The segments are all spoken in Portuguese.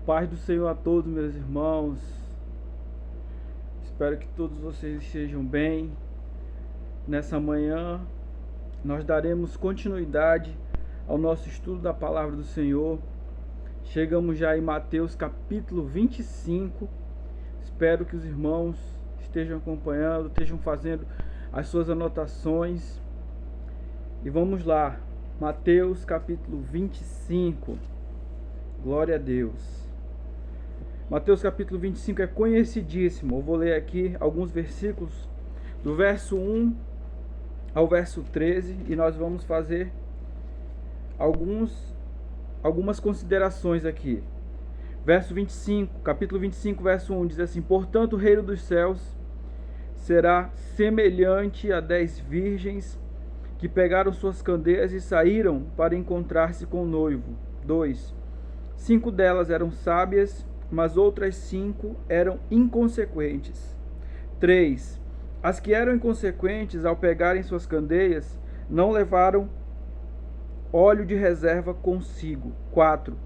Paz do Senhor a todos, meus irmãos. Espero que todos vocês estejam bem. Nessa manhã, nós daremos continuidade ao nosso estudo da Palavra do Senhor. Chegamos já em Mateus capítulo 25. Espero que os irmãos estejam acompanhando, estejam fazendo as suas anotações. E vamos lá, Mateus capítulo 25. Glória a Deus. Mateus capítulo 25 é conhecidíssimo. Eu vou ler aqui alguns versículos do verso 1 ao verso 13 e nós vamos fazer algumas considerações aqui. Verso 25, capítulo 25, verso 1 diz assim: Portanto, o reino dos céus será semelhante a 10 virgens que pegaram suas candeias e saíram para encontrar-se com o noivo. 2. 5 delas eram sábias, mas outras 5 eram inconsequentes. 3. As que eram inconsequentes, ao pegarem suas candeias, não levaram óleo de reserva consigo. 4.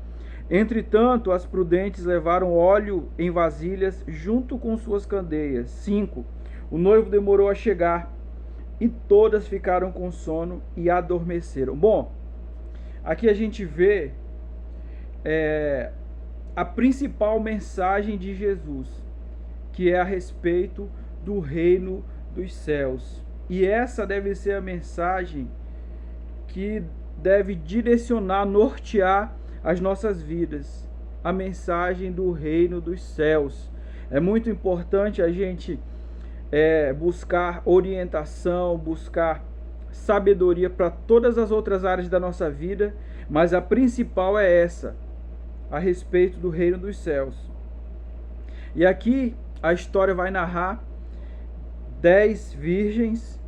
Entretanto, as prudentes levaram óleo em vasilhas junto com suas candeias. 5. O noivo demorou a chegar, e todas ficaram com sono e adormeceram. Bom, aqui a gente vê a principal mensagem de Jesus, que é a respeito do reino dos céus. E essa deve ser a mensagem que deve direcionar, nortear as nossas vidas. A mensagem do reino dos céus. É muito importante a gente buscar orientação, buscar sabedoria para todas as outras áreas da nossa vida, mas a principal é essa, a respeito do reino dos céus. E aqui a história vai narrar 10 virgens,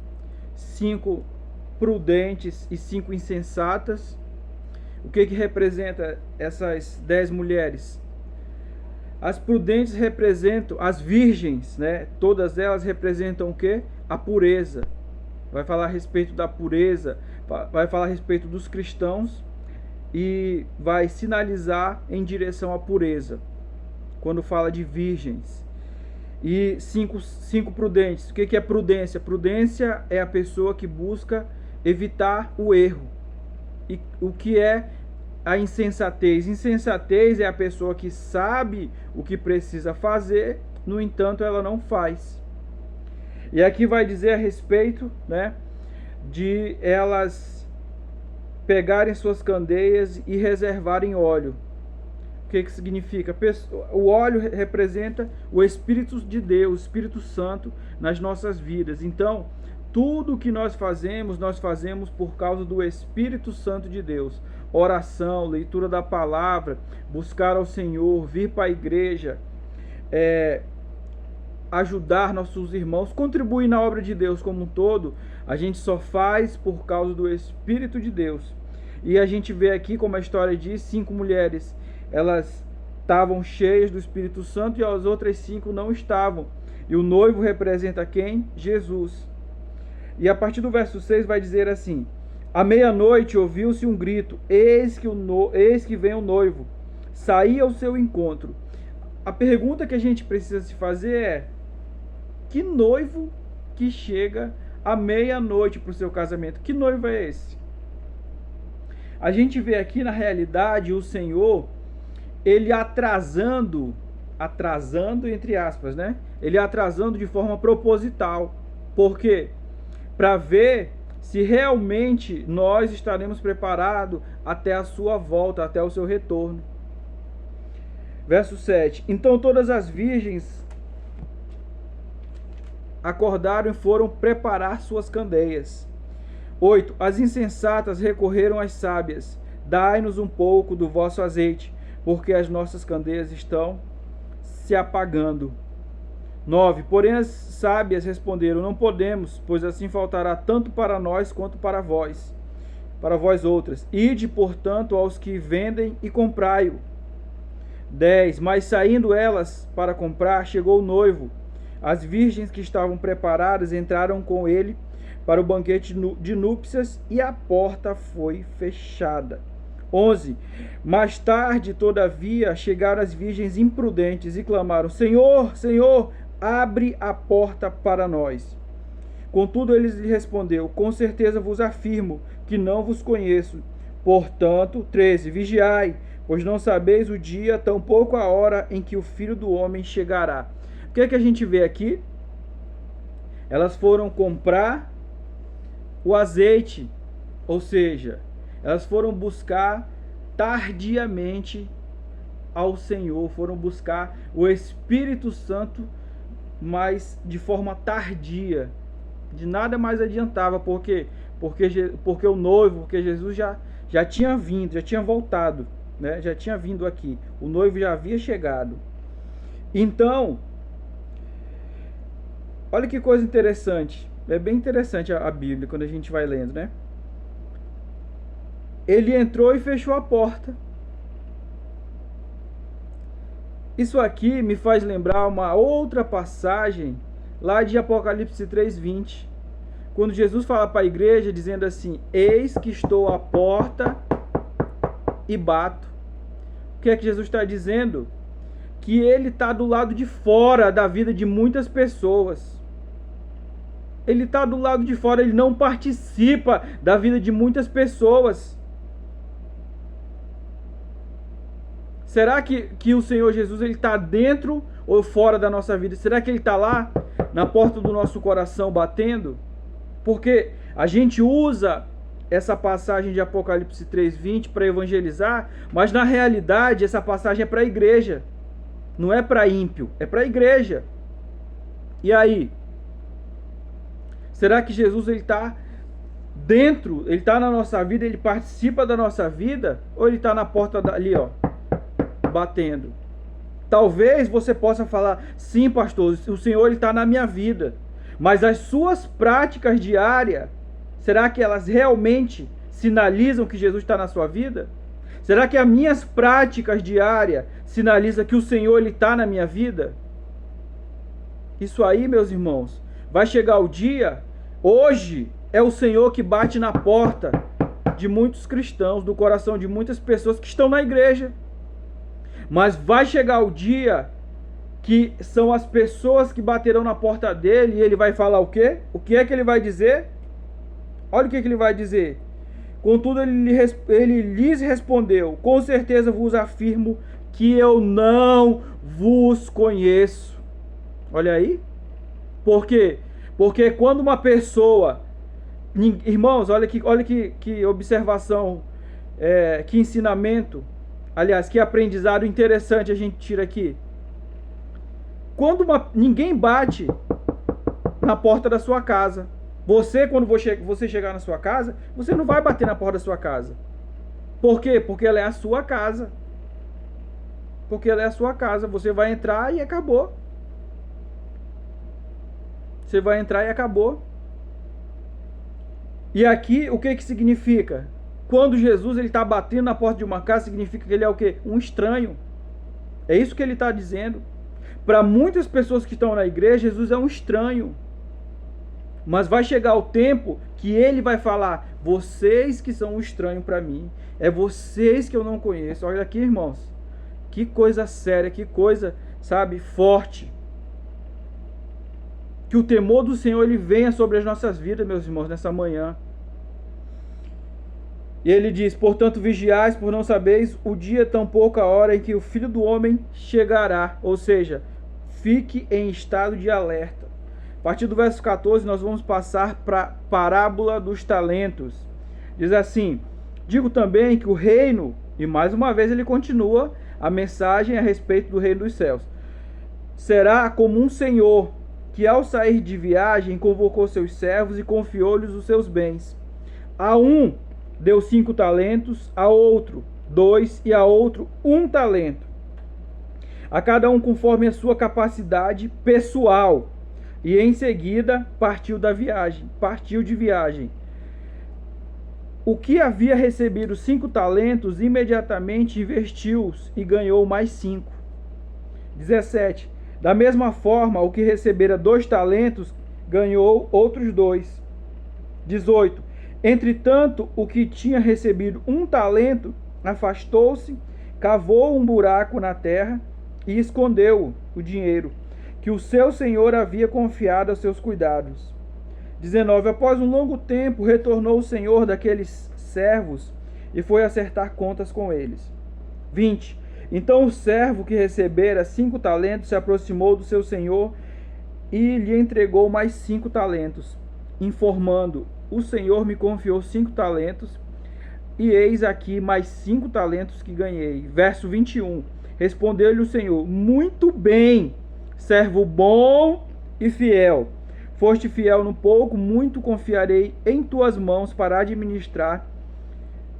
5 prudentes e 5 insensatas. O que representa essas 10 mulheres? As prudentes representam, as virgens, né? Todas elas representam o quê? A pureza. Vai falar a respeito da pureza, vai falar a respeito dos cristãos e vai sinalizar em direção à pureza, quando fala de virgens. E 5 prudentes. O que é prudência? Prudência é a pessoa que busca evitar o erro. E o que é a insensatez? Insensatez é a pessoa que sabe o que precisa fazer, no entanto ela não faz. E aqui vai dizer a respeito, né, de elas pegarem suas candeias e reservarem óleo. O que significa? O óleo representa o Espírito de Deus, o Espírito Santo nas nossas vidas. Então, tudo que nós fazemos por causa do Espírito Santo de Deus. Oração, leitura da palavra, buscar ao Senhor, vir para a igreja, ajudar nossos irmãos, contribuir na obra de Deus como um todo, a gente só faz por causa do Espírito de Deus. E a gente vê aqui, como a história diz, 5 mulheres, elas estavam cheias do Espírito Santo e as outras 5 não estavam. E o noivo representa quem? Jesus. E a partir do verso 6 vai dizer assim: à meia-noite ouviu-se um grito, eis que vem o noivo, saí ao seu encontro. A pergunta que a gente precisa se fazer é: que noivo que chega à meia-noite para o seu casamento? Que noivo é esse? A gente vê aqui na realidade o Senhor, ele atrasando entre aspas, né? Ele atrasando de forma proposital. Por quê? Para ver se realmente nós estaremos preparados até a sua volta, até o seu retorno. Verso 7. Então todas as virgens acordaram e foram preparar suas candeias. 8. As insensatas recorreram às sábias. Dai-nos um pouco do vosso azeite, porque as nossas candeias estão se apagando. 9. Porém as sábias responderam: não podemos, pois assim faltará tanto para nós quanto para vós outras. Ide, portanto, aos que vendem e comprai-o. 10. Mas saindo elas para comprar, chegou o noivo. As virgens que estavam preparadas entraram com ele para o banquete de núpcias e a porta foi fechada. 11. Mais tarde, todavia, chegaram as virgens imprudentes e clamaram: Senhor, Senhor, abre a porta para nós. Contudo, ele lhe respondeu: Com certeza vos afirmo que não vos conheço. Portanto, 13. Vigiai, pois não sabeis o dia, tampouco a hora em que o Filho do Homem chegará. O que é que a gente vê aqui? Elas foram comprar o azeite, ou seja, elas foram buscar tardiamente ao Senhor, foram buscar o Espírito Santo, mas de forma tardia, de nada mais adiantava, porque o noivo, porque Jesus já tinha vindo, já tinha voltado, né? Já tinha vindo aqui, o noivo já havia chegado. Então, olha que coisa interessante, é bem interessante a Bíblia quando a gente vai lendo, né? Ele entrou e fechou a porta. Isso aqui me faz lembrar uma outra passagem lá de Apocalipse 3:20, quando Jesus fala para a igreja dizendo assim: eis que estou à porta e bato. O que é que Jesus está dizendo? Que ele está do lado de fora da vida de muitas pessoas. Ele está do lado de fora, ele não participa da vida de muitas pessoas. Será que o Senhor Jesus está dentro ou fora da nossa vida? Será que ele está lá na porta do nosso coração batendo? Porque a gente usa essa passagem de Apocalipse 3:20 para evangelizar, mas na realidade essa passagem é para a igreja. Não é para ímpio, é para a igreja. E aí? Será que Jesus está dentro, ele está na nossa vida, ele participa da nossa vida? Ou ele está na porta ali, ó, batendo? Talvez você possa falar: sim, pastor, o Senhor está na minha vida. Mas as suas práticas diárias, será que elas realmente sinalizam que Jesus está na sua vida? Será que as minhas práticas diárias sinalizam que o Senhor está na minha vida? Isso aí, meus irmãos, vai chegar o dia, hoje é o Senhor que bate na porta de muitos cristãos, do coração de muitas pessoas que estão na igreja. Mas vai chegar o dia que são as pessoas que baterão na porta dele, e ele vai falar o quê? O que é que ele vai dizer? Olha o que ele vai dizer. Contudo, ele lhes respondeu: com certeza vos afirmo que eu não vos conheço. Olha aí. Por quê? Porque quando uma pessoa... Irmãos, olha que observação, que ensinamento, aliás, que aprendizado interessante a gente tira aqui. Quando ninguém bate na porta da sua casa. Quando você chegar na sua casa, você não vai bater na porta da sua casa. Por quê? Porque ela é a sua casa. Porque ela é a sua casa. Você vai entrar e acabou. Você vai entrar e acabou. E aqui, o que significa? Quando Jesus está batendo na porta de uma casa, significa que ele é o quê? Um estranho. É isso que ele está dizendo. Para muitas pessoas que estão na igreja, Jesus é um estranho. Mas vai chegar o tempo que ele vai falar: vocês que são um estranho para mim, é vocês que eu não conheço. Olha aqui, irmãos, que coisa séria, que coisa, sabe, forte. Que o temor do Senhor ele venha sobre as nossas vidas, meus irmãos, nessa manhã. E ele diz: portanto vigiais, por não sabeis o dia, tampouco a hora em que o Filho do Homem chegará. Ou seja, fique em estado de alerta. A partir do verso 14, nós vamos passar para a parábola dos talentos. Diz assim: digo também que o reino, e mais uma vez ele continua a mensagem a respeito do reino dos céus, será como um senhor que ao sair de viagem convocou seus servos e confiou-lhes os seus bens. A um deu 5 talentos, a outro 2 e a outro 1 talento. A cada um conforme a sua capacidade pessoal. E em seguida partiu de viagem. O que havia recebido 5 talentos, imediatamente investiu-os e ganhou mais 5. 17. Da mesma forma, o que recebera 2 talentos, ganhou outros 2. 18. Entretanto, o que tinha recebido 1 talento, afastou-se, cavou um buraco na terra e escondeu o dinheiro que o seu senhor havia confiado a seus cuidados. 19. Após um longo tempo, retornou o senhor daqueles servos e foi acertar contas com eles. 20. Então o servo que recebera 5 talentos se aproximou do seu senhor e lhe entregou mais 5 talentos, informando: o senhor me confiou 5 talentos, e eis aqui mais 5 talentos que ganhei. Verso 21. Respondeu-lhe o senhor: muito bem, servo bom e fiel. Foste fiel no pouco, muito confiarei em tuas mãos para administrar.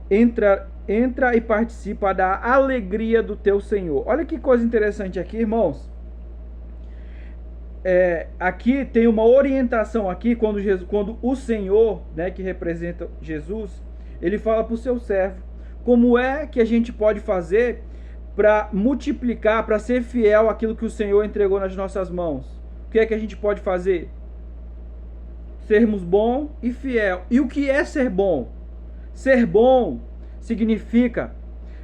Entra e participa da alegria do teu Senhor. Olha que coisa interessante aqui, irmãos. Aqui tem uma orientação aqui, quando o Senhor, né, que representa Jesus, ele fala para o seu servo como é que a gente pode fazer para multiplicar, para ser fiel àquilo que o Senhor entregou nas nossas mãos. O que é que a gente pode fazer? Sermos bom e fiel. E o que é ser bom? Ser bom significa,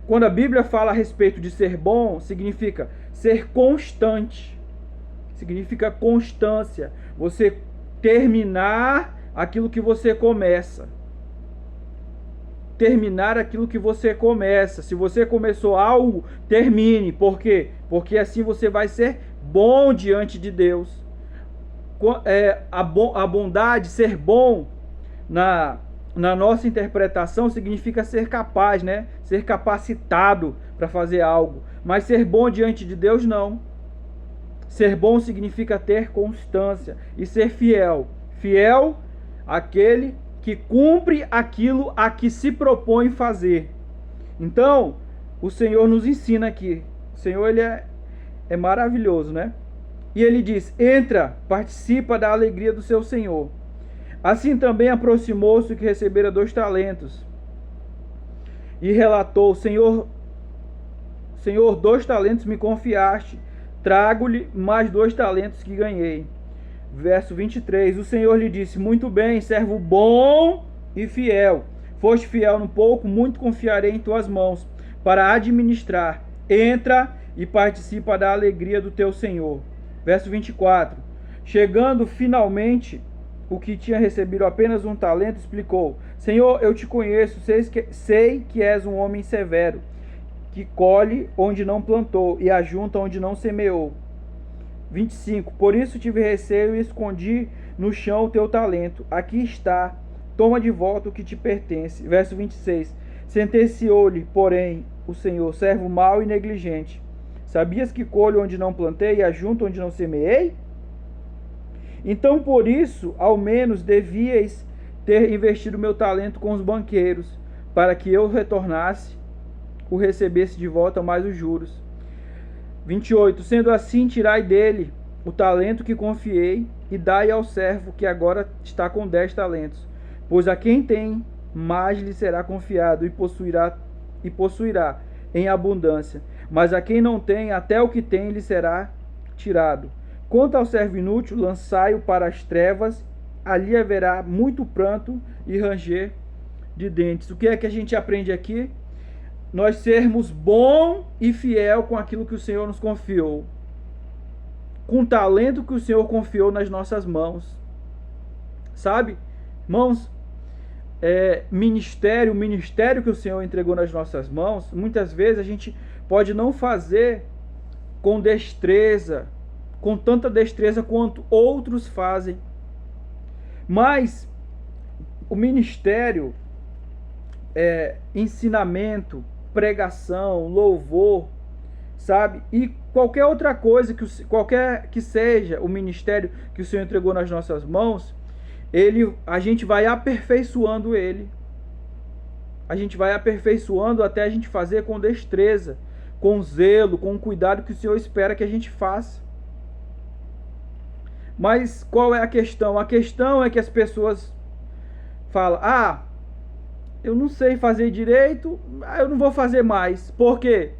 quando a Bíblia fala a respeito de ser bom, significa ser constante. Significa constância. Você terminar aquilo que você começa. Terminar aquilo que você começa. Se você começou algo, termine. Por quê? Porque assim você vai ser bom diante de Deus. A bondade, ser bom, na nossa interpretação, significa ser capaz, né? Ser capacitado para fazer algo. Mas ser bom diante de Deus, não. Ser bom significa ter constância e ser fiel. Fiel àquele que cumpre aquilo a que se propõe fazer. Então, o Senhor nos ensina aqui. O Senhor, ele é maravilhoso, né? E ele diz: entra, participa da alegria do seu Senhor. Assim também aproximou-se o que recebera 2 talentos e relatou: Senhor, 2 talentos me confiaste, trago-lhe mais 2 talentos que ganhei. Verso 23, o Senhor lhe disse: muito bem, servo bom e fiel. Foste fiel no pouco, muito confiarei em tuas mãos para administrar. Entra e participa da alegria do teu Senhor. Verso 24, chegando finalmente o que tinha recebido apenas 1 talento, explicou: Senhor, eu te conheço, sei que és um homem severo, que colhe onde não plantou e ajunta onde não semeou. 25, por isso tive receio e escondi no chão o teu talento. Aqui está, toma de volta o que te pertence. Verso 26, sentenciou-lhe, porém, o Senhor: servo mau e negligente, sabias que colho onde não plantei e ajunto onde não semeei? Então, por isso, ao menos devíeis ter investido meu talento com os banqueiros, para que eu retornasse, o recebesse de volta mais os juros. 28, sendo assim, tirai dele o talento que confiei e dai ao servo que agora está com 10 talentos. Pois a quem tem, mais lhe será confiado e possuirá em abundância. Mas a quem não tem, até o que tem lhe será tirado. Quanto ao servo inútil, lançai-o para as trevas, ali haverá muito pranto e ranger de dentes. O que é que a gente aprende aqui? Nós sermos bom e fiel com aquilo que o Senhor nos confiou, com o talento que o Senhor confiou nas nossas mãos. Sabe, irmãos, o ministério que o Senhor entregou nas nossas mãos, muitas vezes a gente pode não fazer com destreza, com tanta destreza quanto outros fazem. Mas o ministério, ensinamento, pregação, louvor, sabe? E qualquer outra coisa, qualquer que seja o ministério que o Senhor entregou nas nossas mãos, a gente vai aperfeiçoando ele. A gente vai aperfeiçoando até a gente fazer com destreza, com zelo, com o cuidado que o Senhor espera que a gente faça. Mas qual é a questão? A questão é que as pessoas falam: eu não sei fazer direito, eu não vou fazer mais. Por quê?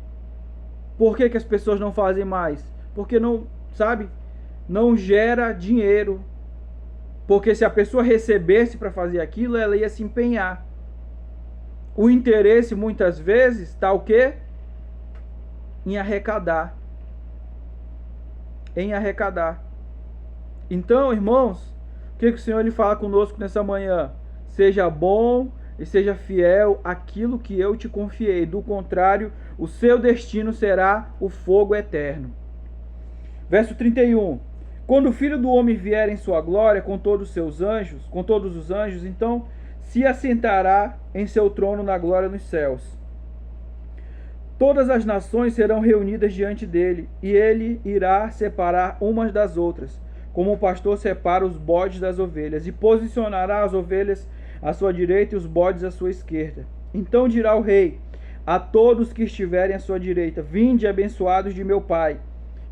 Por que as pessoas não fazem mais? Porque não, sabe? Não gera dinheiro. Porque se a pessoa recebesse para fazer aquilo, ela ia se empenhar. O interesse muitas vezes está o quê? Em arrecadar. Em arrecadar. Então, irmãos, o que o Senhor ele fala conosco nessa manhã? Seja bom e seja fiel àquilo que eu te confiei. Do contrário, o seu destino será o fogo eterno. Verso 31. Quando o Filho do Homem vier em sua glória com todos os seus anjos, com todos os anjos, então se assentará em seu trono na glória nos céus. Todas as nações serão reunidas diante dele, e ele irá separar umas das outras, como o pastor separa os bodes das ovelhas, e posicionará as ovelhas à sua direita e os bodes à sua esquerda. Então dirá o rei a todos que estiverem à sua direita: vinde, abençoados de meu Pai,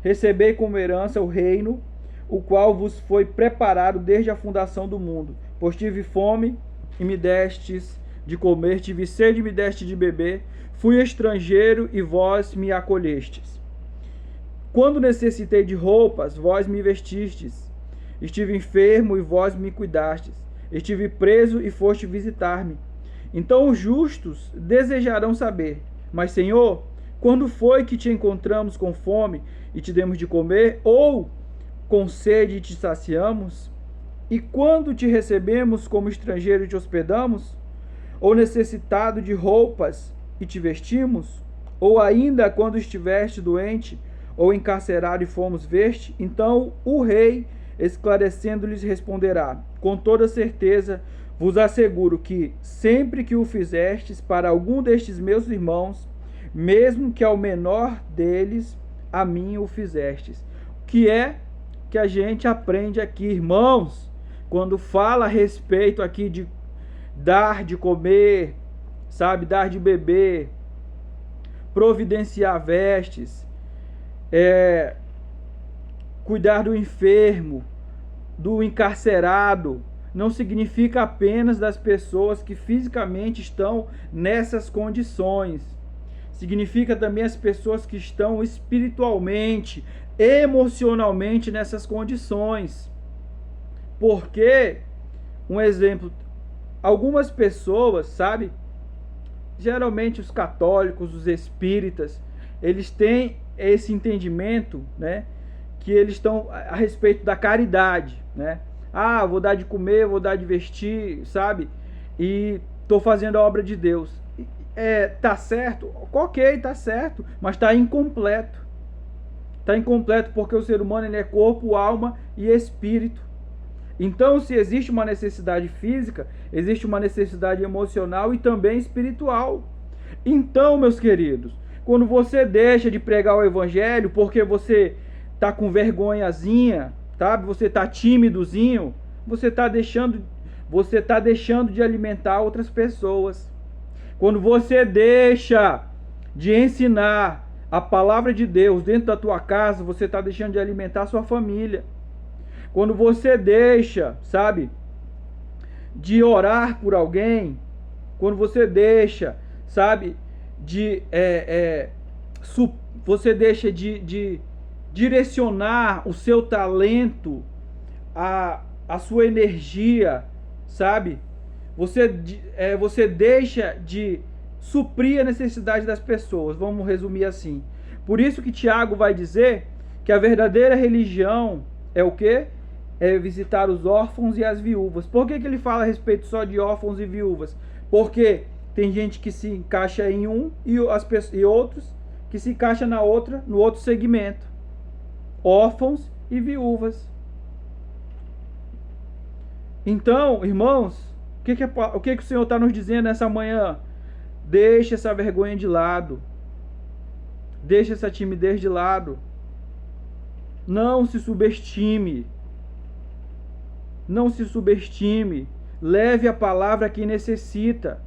recebei como herança o reino, o qual vos foi preparado desde a fundação do mundo. Pois tive fome e me destes de comer, tive sede e me deste de beber, fui estrangeiro e vós me acolhestes. Quando necessitei de roupas, vós me vestistes. Estive enfermo e vós me cuidastes. Estive preso e foste visitar-me. Então os justos desejarão saber: mas, Senhor, quando foi que te encontramos com fome e te demos de comer, ou com sede e te saciamos? E quando te recebemos como estrangeiro e te hospedamos? Ou necessitado de roupas e te vestimos? Ou ainda quando estiveste doente ou encarcerado e fomos ver-te? Então o rei, esclarecendo-lhes, responderá: com toda certeza vos asseguro que, sempre que o fizestes para algum destes meus irmãos, mesmo que ao menor deles, a mim o fizestes. O que é que a gente aprende aqui, irmãos, quando fala a respeito aqui de dar de comer, sabe, dar de beber, providenciar vestes, cuidar do enfermo, do encarcerado, não significa apenas das pessoas que fisicamente estão nessas condições. Significa também as pessoas que estão espiritualmente, emocionalmente nessas condições. Porque, um exemplo, algumas pessoas, sabe, geralmente os católicos, os espíritas, eles têm esse entendimento, né, que eles estão a respeito da caridade, né? Ah, vou dar de comer, vou dar de vestir, sabe? E estou fazendo a obra de Deus. Tá certo? Ok, tá certo, mas está incompleto. Está incompleto porque o ser humano ele é corpo, alma e espírito. Então, se existe uma necessidade física, existe uma necessidade emocional e também espiritual. Então, meus queridos, quando você deixa de pregar o evangelho porque você tá com vergonhazinha, sabe? Você tá tímidozinho, você tá deixando de alimentar outras pessoas. Quando você deixa de ensinar a palavra de Deus dentro da tua casa, você está deixando de alimentar a sua família. Quando você deixa, sabe, de orar por alguém, quando você deixa, sabe, você deixa de direcionar o seu talento, a sua energia, sabe? Você deixa de suprir a necessidade das pessoas, vamos resumir assim. Por isso que Tiago vai dizer que a verdadeira religião é o quê? É visitar os órfãos e as viúvas. Por que ele fala a respeito só de órfãos e viúvas? Porque tem gente que se encaixa em um e outros que se encaixa no outro segmento. Órfãos e viúvas. Então, irmãos, o que o Senhor está nos dizendo nessa manhã? Deixe essa vergonha de lado. Deixe essa timidez de lado. Não se subestime. Não se subestime. Leve a palavra a quem necessita.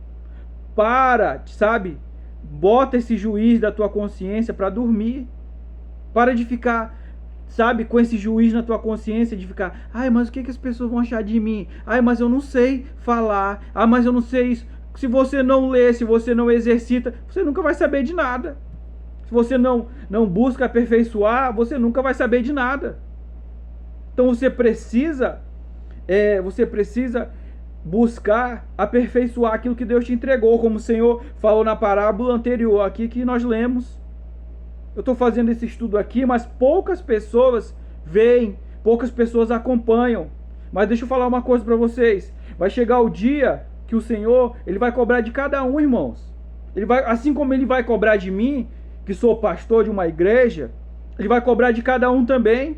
Bota esse juiz da tua consciência para dormir. Para de ficar, sabe, com esse juiz na tua consciência, de ficar: ai, mas o que as pessoas vão achar de mim? Ai, mas eu não sei falar. Ah, mas eu não sei isso. Se você não lê, se você não exercita, você nunca vai saber de nada. Se você não busca aperfeiçoar, você nunca vai saber de nada. Então você precisa buscar aperfeiçoar aquilo que Deus te entregou, como o Senhor falou na parábola anterior aqui que nós lemos. Eu estou fazendo esse estudo aqui, mas poucas pessoas veem, poucas pessoas acompanham. Mas deixa eu falar uma coisa para vocês. Vai chegar o dia que o Senhor, Ele vai cobrar de cada um, irmãos. Ele vai, assim como Ele vai cobrar de mim, que sou pastor de uma igreja, Ele vai cobrar de cada um também.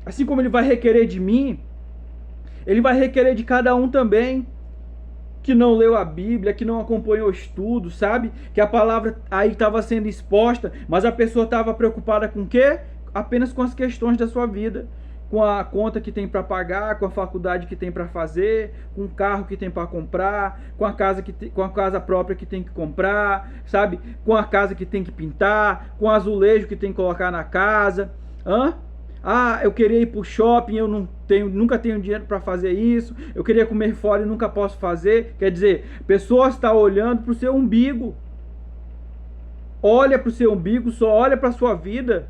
Assim como Ele vai requerer de mim, Ele vai requerer de cada um também, que não leu a Bíblia, que não acompanhou o estudo, sabe? Que a palavra aí estava sendo exposta, mas a pessoa estava preocupada com o quê? Apenas com as questões da sua vida. Com a conta que tem para pagar, com a faculdade que tem para fazer, com o carro que tem para comprar, com a casa própria que tem que comprar, sabe? Com a casa que tem que pintar, com o azulejo que tem que colocar na casa. Ah, eu queria ir para o shopping, eu nunca tenho dinheiro para fazer isso. Eu queria comer fora e nunca posso fazer. Quer dizer, a pessoa está olhando para o seu umbigo. Olha para o seu umbigo, só olha para a sua vida,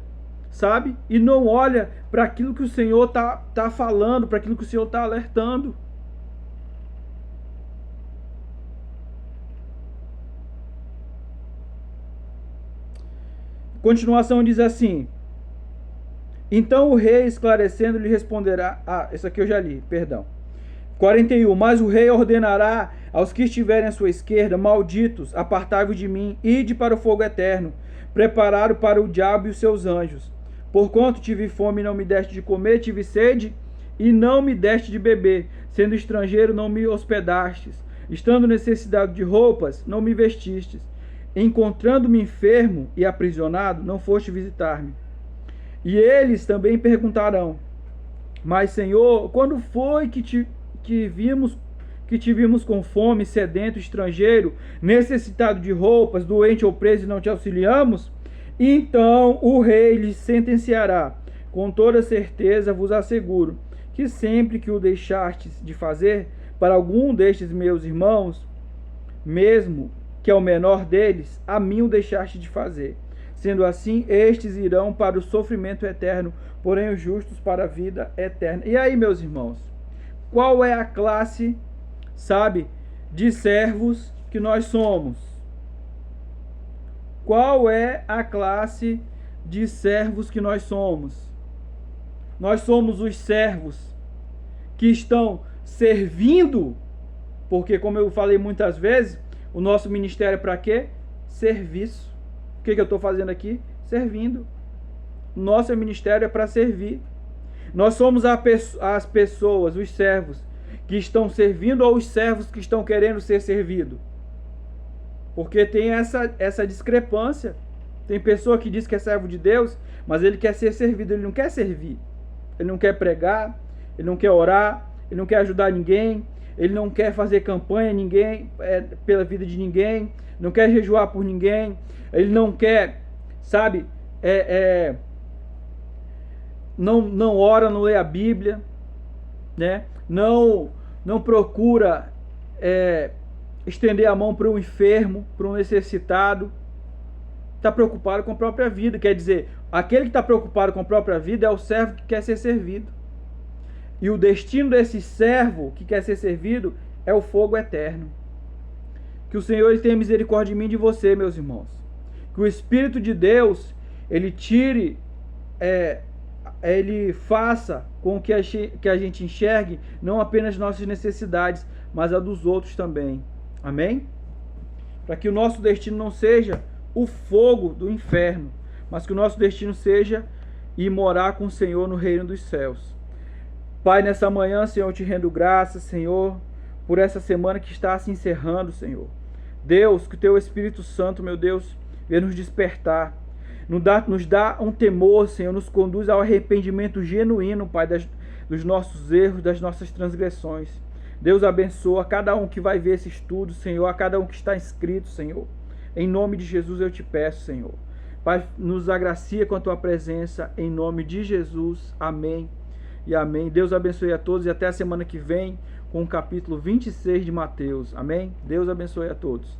sabe? E não olha para aquilo que o Senhor tá falando, para aquilo que o Senhor está alertando. Continuação diz assim: então o rei, esclarecendo, lhe responderá... esse aqui eu já li, perdão. 41. Mas o rei ordenará aos que estiverem à sua esquerda: malditos, apartai-vos de mim, ide para o fogo eterno, preparado para o diabo e os seus anjos. Porquanto tive fome e não me deste de comer, tive sede e não me deste de beber, sendo estrangeiro não me hospedastes, estando necessitado de roupas não me vestistes, encontrando-me enfermo e aprisionado não foste visitar-me. E eles também perguntarão: mas Senhor, quando foi que te vimos com fome, sedento, estrangeiro, necessitado de roupas, doente ou preso e não te auxiliamos? Então o rei lhes sentenciará: com toda certeza vos asseguro que sempre que o deixastes de fazer para algum destes meus irmãos, mesmo que é o menor deles, a mim o deixaste de fazer. Sendo assim, estes irão para o sofrimento eterno, porém os justos para a vida eterna. E aí, meus irmãos, qual é a classe, sabe, de servos que nós somos? Qual é a classe de servos que nós somos? Nós somos os servos que estão servindo, porque, como eu falei muitas vezes, o nosso ministério é para quê? Serviço. O que eu estou fazendo aqui? Servindo. Nosso ministério é para servir. Nós somos as pessoas, os servos, que estão servindo, ou os servos que estão querendo ser servidos? Porque tem essa discrepância. Tem pessoa que diz que é servo de Deus, mas ele quer ser servido, ele não quer servir. Ele não quer pregar, ele não quer orar, ele não quer ajudar ninguém, ele não quer fazer campanha pela vida de ninguém, não quer jejuar por ninguém, ele não quer, sabe, não ora, não lê a Bíblia, né? Não procura estender a mão para um enfermo, para um necessitado. Está preocupado com a própria vida. Quer dizer, aquele que está preocupado com a própria vida é o servo que quer ser servido. E o destino desse servo que quer ser servido é o fogo eterno. Que o Senhor ele tenha misericórdia de mim e de você, meus irmãos. Que o Espírito de Deus, ele tire, ele faça com que a gente enxergue não apenas nossas necessidades, mas a dos outros também. Amém? Para que o nosso destino não seja o fogo do inferno, mas que o nosso destino seja ir morar com o Senhor no reino dos céus. Pai, nessa manhã, Senhor, eu te rendo graças, Senhor, por essa semana que está se encerrando, Senhor. Deus, que o teu Espírito Santo, meu Deus, venha nos despertar, nos dá um temor, Senhor, nos conduz ao arrependimento genuíno, Pai, dos nossos erros, das nossas transgressões. Deus abençoa cada um que vai ver esse estudo, Senhor, a cada um que está inscrito, Senhor. Em nome de Jesus eu te peço, Senhor. Pai, nos agracia com a tua presença, em nome de Jesus. Amém e amém. Deus abençoe a todos e até a semana que vem com o capítulo 26 de Mateus. Amém? Deus abençoe a todos.